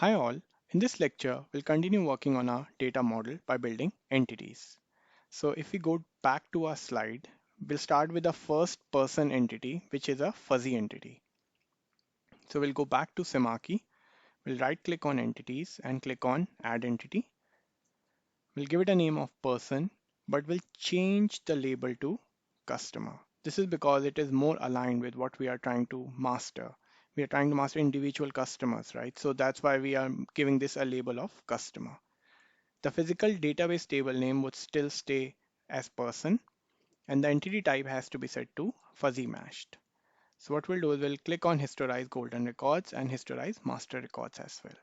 Hi all, in this lecture we'll continue working on our data model by building entities. So if we go back to our slide, we'll start with the first person entity, which is a fuzzy entity. So we'll go back to Semarchy, we'll right click on entities and click on add entity. We'll give it a name of person, but we'll change the label to customer. This is because it is more aligned with what we are trying to master. We are trying to master individual customers, right? So that's why we are giving this a label of customer. The physical database table name would still stay as person, and the entity type has to be set to fuzzy matched. So what we'll do is we'll click on historize golden records and historize master records as well.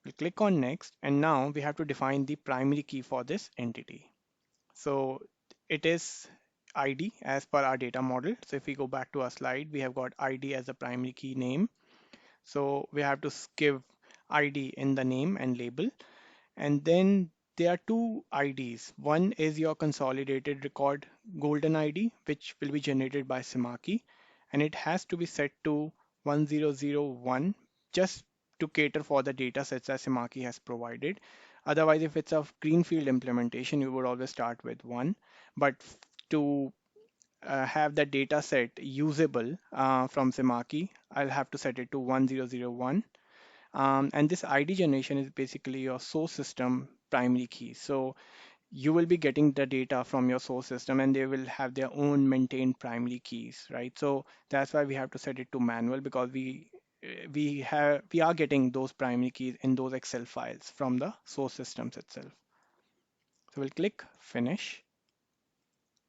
We'll click on next, and now we have to define the primary key for this entity. So it is ID as per our data model. So if we go back to our slide, we have got ID as the primary key name. So we have to give ID in the name and label. And then there are two IDs. One is your consolidated record golden ID, which will be generated by Semarchy, and it has to be set to 1001 just to cater for the data sets that Semarchy has provided. Otherwise, if it's a greenfield implementation, you would always start with one. But to have the data set usable from Semarchy, I'll have to set it to 1001. And this ID generation is basically your source system primary key. So you will be getting the data from your source system and they will have their own maintained primary keys, right? So that's why we have to set it to manual because we are getting those primary keys in those Excel files from the source systems itself. So we'll click finish.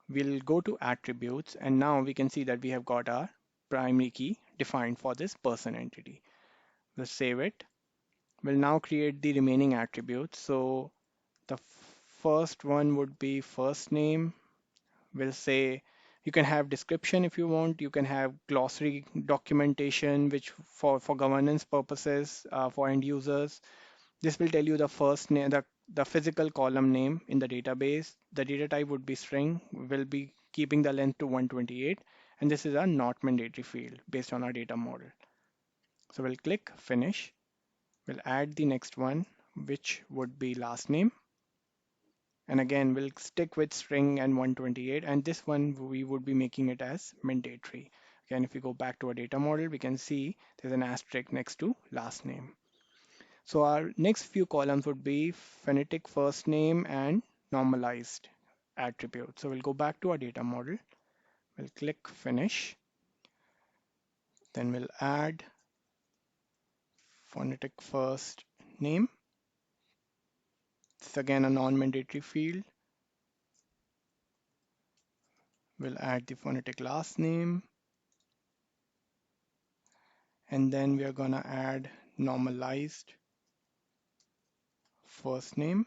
We'll go to attributes and now we can see that we have got our primary key defined for this person entity. We'll save it. We'll now create the remaining attributes. So the first one would be first name. We'll say you can have description if you want. You can have glossary documentation, which for governance purposes for end users. This will tell you the first name, the physical column name in the database. The data type would be string. We'll be keeping the length to 128. And this is a not mandatory field based on our data model. So we'll click finish. We'll add the next one, which would be last name. And again, we'll stick with string and 128. And this one, we would be making it as mandatory. Again, if we go back to our data model, we can see there's an asterisk next to last name. So our next few columns would be phonetic first name and normalized attribute. So we'll go back to our data model. We'll click finish. Then we'll add phonetic first name. It's again a non-mandatory field. We'll add the phonetic last name. And then we are going to add normalized first name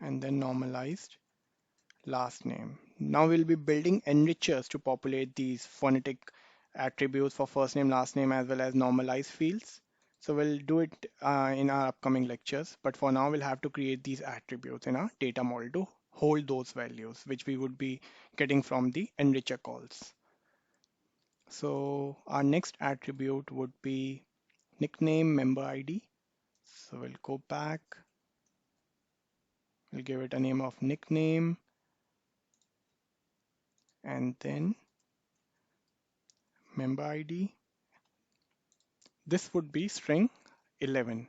and then normalized last name. Now we'll be building enrichers to populate these phonetic attributes for first name, last name, as well as normalized fields. So we'll do it in our upcoming lectures. But for now, we'll have to create these attributes in our data model to hold those values, which we would be getting from the enricher calls. So our next attribute would be nickname member ID. So we'll go back. We'll give it a name of nickname and then member ID. This would be string 11.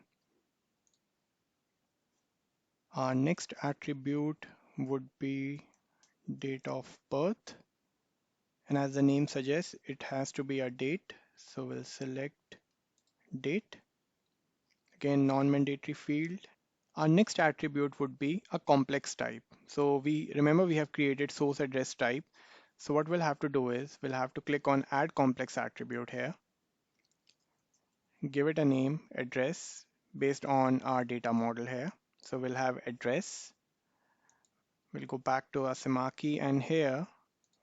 Our next attribute would be date of birth. And as the name suggests, it has to be a date. So we'll select date. Again, non-mandatory field. Our next attribute would be a complex type. So we remember we have created source address type. So what we'll have to do is we'll have to click on add complex attribute here. Give it a name, address, based on our data model here. So we'll have address. We'll go back to our Semarchy and here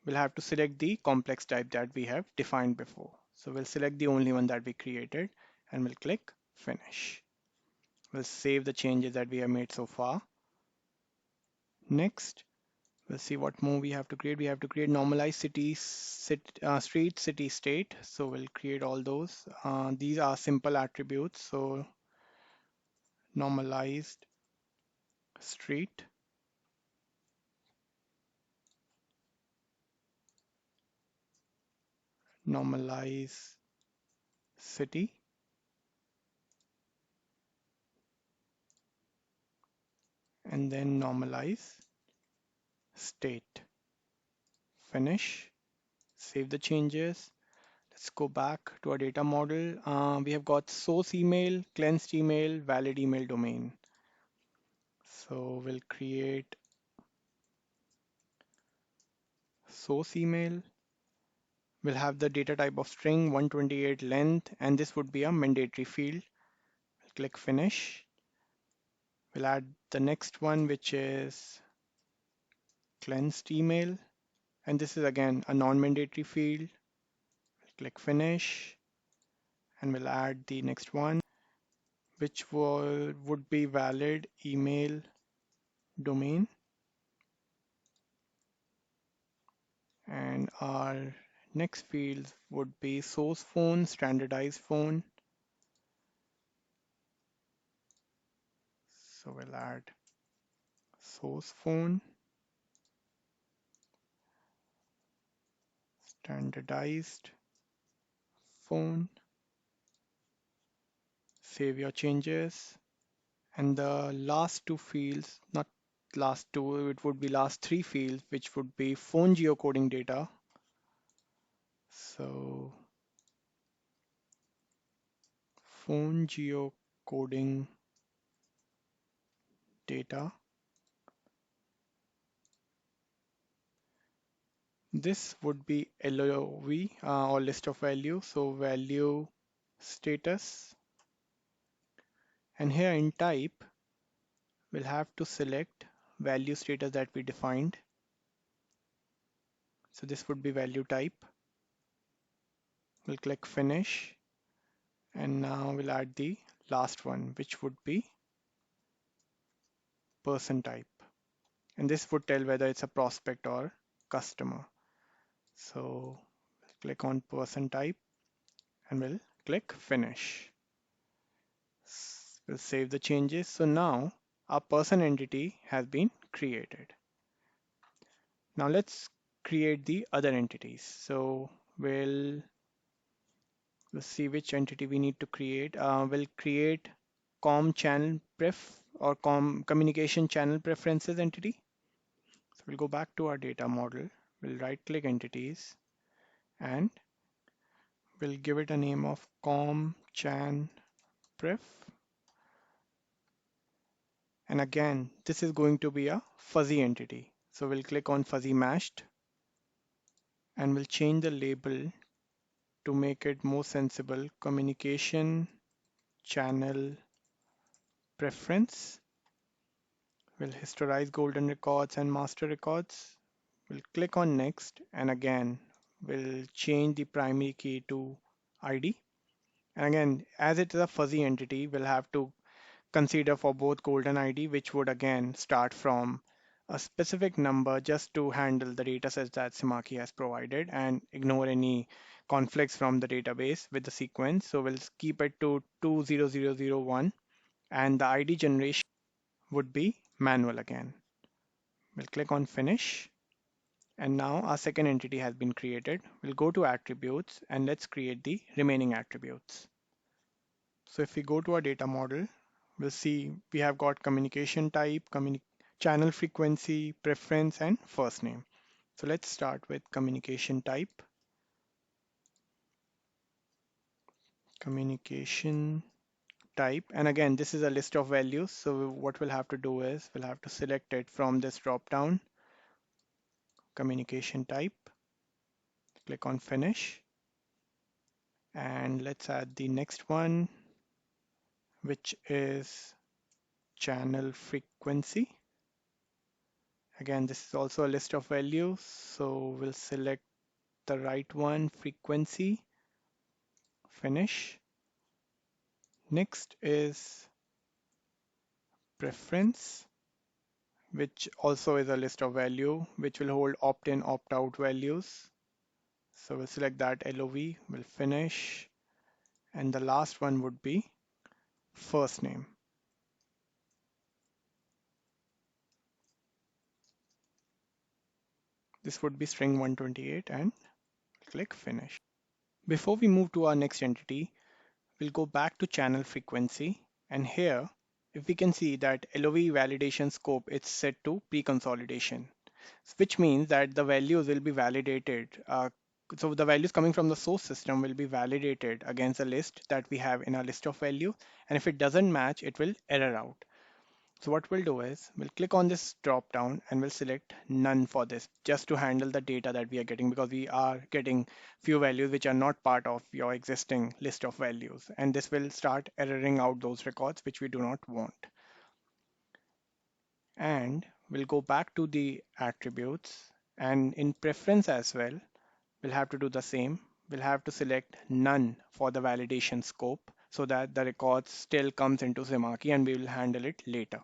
we'll have to select the complex type that we have defined before. So we'll select the only one that we created and we'll click finish. We'll save the changes that we have made so far. Next, We'll see what more we have to create. We have to create normalized street, city, state. So we'll create all those. These are simple attributes. So normalized street, normalize city, and then normalize state. Finish, save the changes. Let's go back to our data model. We have got source email, cleansed email, valid email domain. So we'll create source email. We'll have the data type of string 128 length, and this would be a mandatory field. Click finish. We'll add the next one, which is cleansed email, and this is again a non-mandatory field. Click finish, and we'll add the next one, which would be valid email domain, and our next fields would be source phone, standardized phone. So we'll add source phone, standardized phone, save your changes, and the last two fields, not last two, it would be last three fields, which would be phone geocoding data. So phone geocoding data. This would be LOV or list of value. So value status. And here in type, we'll have to select value status that we defined. So this would be value type. We'll click finish. And now we'll add the last one, which would be person type. And this would tell whether it's a prospect or customer. So click on person type and we'll click finish. We'll save the changes. So now our person entity has been created. Now let's create the other entities. So let's see which entity we need to create. We'll create com channel pref or communication channel preferences entity. So we'll go back to our data model. We'll right click entities and we'll give it a name of com chan pref. And again, this is going to be a fuzzy entity. So we'll click on fuzzy mashed and we'll change the label to make it more sensible. Communication channel preference. We'll historize golden records and master records. We'll click on next and again we'll change the primary key to ID. And again, as it is a fuzzy entity, we'll have to consider for both golden ID, which would again start from a specific number just to handle the data sets that Semarchy has provided and ignore any conflicts from the database with the sequence. So we'll keep it to 20001 and the ID generation would be manual again. We'll click on finish and now our second entity has been created. We'll go to attributes and let's create the remaining attributes. So if we go to our data model, we'll see we have got communication type, channel frequency, preference, and first name. So let's start with communication type. Communication type. And again, this is a list of values. So what we'll have to do is we'll have to select it from this drop down. Communication type. Click on finish. And let's add the next one, which is channel frequency. Again, this is also a list of values. So we'll select the right one, frequency, finish. Next is preference. which also is a list of value, which will hold opt-in, opt-out values. So we'll select that LOV, we'll finish, and the last one would be first name. This would be string 128 and click finish. Before we move to our next entity, we'll go back to channel frequency, and here if we can see that LOV validation scope is set to pre-consolidation, which means that the values will be validated. So the values coming from the source system will be validated against the list that we have in our list of value, and if it doesn't match, it will error out. So what we'll do is we'll click on this drop down and we'll select none for this, just to handle the data that we are getting, because we are getting few values which are not part of your existing list of values, and this will start erroring out those records which we do not want. And we'll go back to the attributes, and in preference as well, we'll have to do the same. We'll have to select none for the validation scope so that the record still comes into Semarchy and we will handle it later.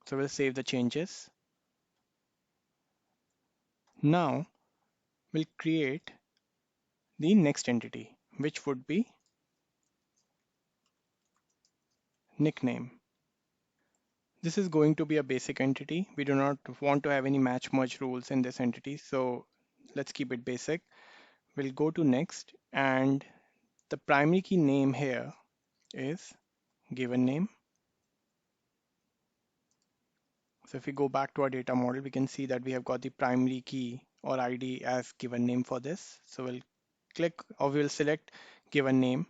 So we'll save the changes. Now we'll create the next entity, which would be nickname. This is going to be a basic entity. We do not want to have any match merge rules in this entity, so let's keep it basic. We'll go to next, and the primary key name here is given name. So if we go back to our data model, we can see that we have got the primary key or ID as given name for this. So we'll click, or we'll select given name,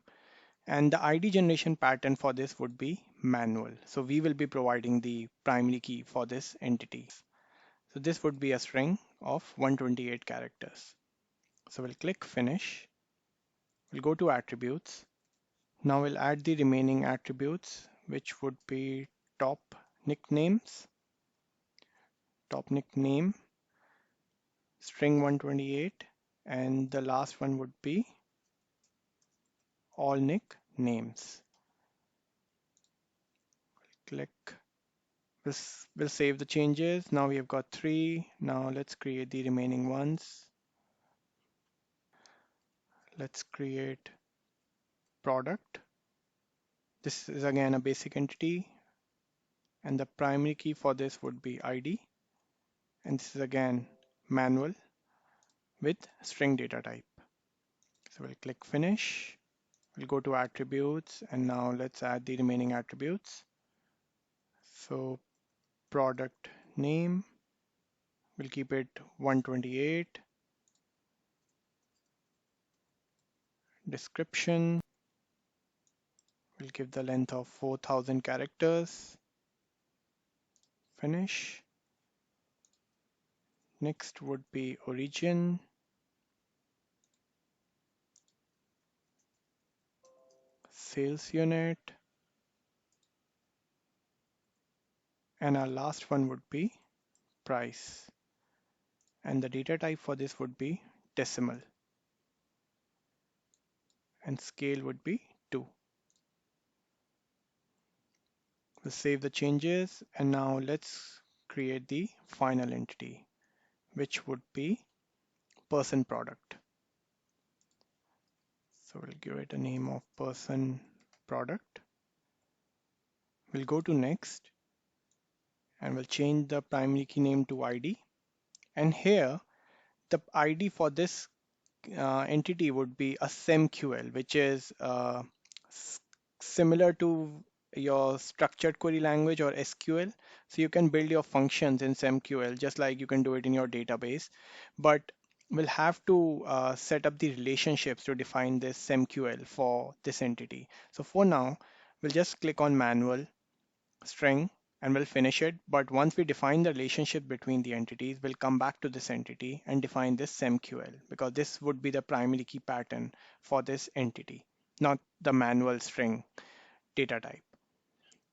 and the ID generation pattern for this would be manual. So we will be providing the primary key for this entity. So this would be a string of 128 characters. So we'll click finish. We'll go to attributes. Now we'll add the remaining attributes, which would be top nicknames, top nickname, string 128, and the last one would be all nicknames. Click. We'll save the changes. Now we have got 3. Now let's create the remaining ones. Let's create product. This is again a basic entity, and the primary key for this would be ID. And this is again manual with string data type. So we'll click finish. We'll go to attributes, and now let's add the remaining attributes. So product name, we'll keep it 128. Description, we'll give the length of 4000 characters. Finish. Next would be origin. Sales unit. And our last one would be price. And the data type for this would be decimal. And scale would be 2. We'll save the changes, and now let's create the final entity, which would be person product. So we'll give it a name of person product. We'll go to next, and we'll change the primary key name to ID. And here, the ID for this entity would be a SEMQL, which is similar to your structured query language or SQL. So you can build your functions in SEMQL just like you can do it in your database, but we'll have to set up the relationships to define this SEMQL for this entity. So for now, we'll just click on manual string and we'll finish it. But once we define the relationship between the entities, we'll come back to this entity and define this SEMQL, because this would be the primary key pattern for this entity, not the manual string data type.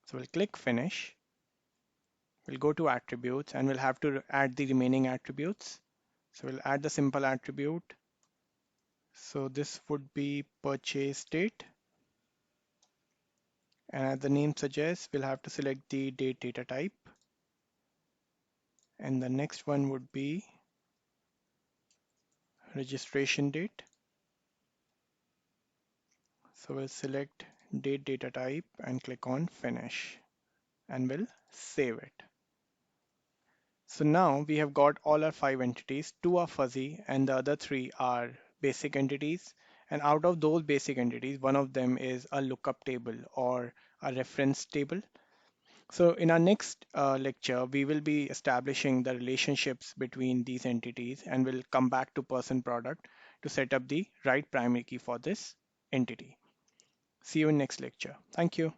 So we'll click finish. We'll go to attributes and we'll have to add the remaining attributes. So we'll add the simple attribute. So this would be purchase date. And as the name suggests, we'll have to select the date data type. And the next one would be registration date. So we'll select date data type and click on finish and we'll save it. So now we have got all our 5 entities. 2 are fuzzy and the other 3 are basic entities. And out of those basic entities, one of them is a lookup table or a reference table. So in our next lecture, we will be establishing the relationships between these entities and we'll come back to person product to set up the right primary key for this entity. See you in next lecture. Thank you.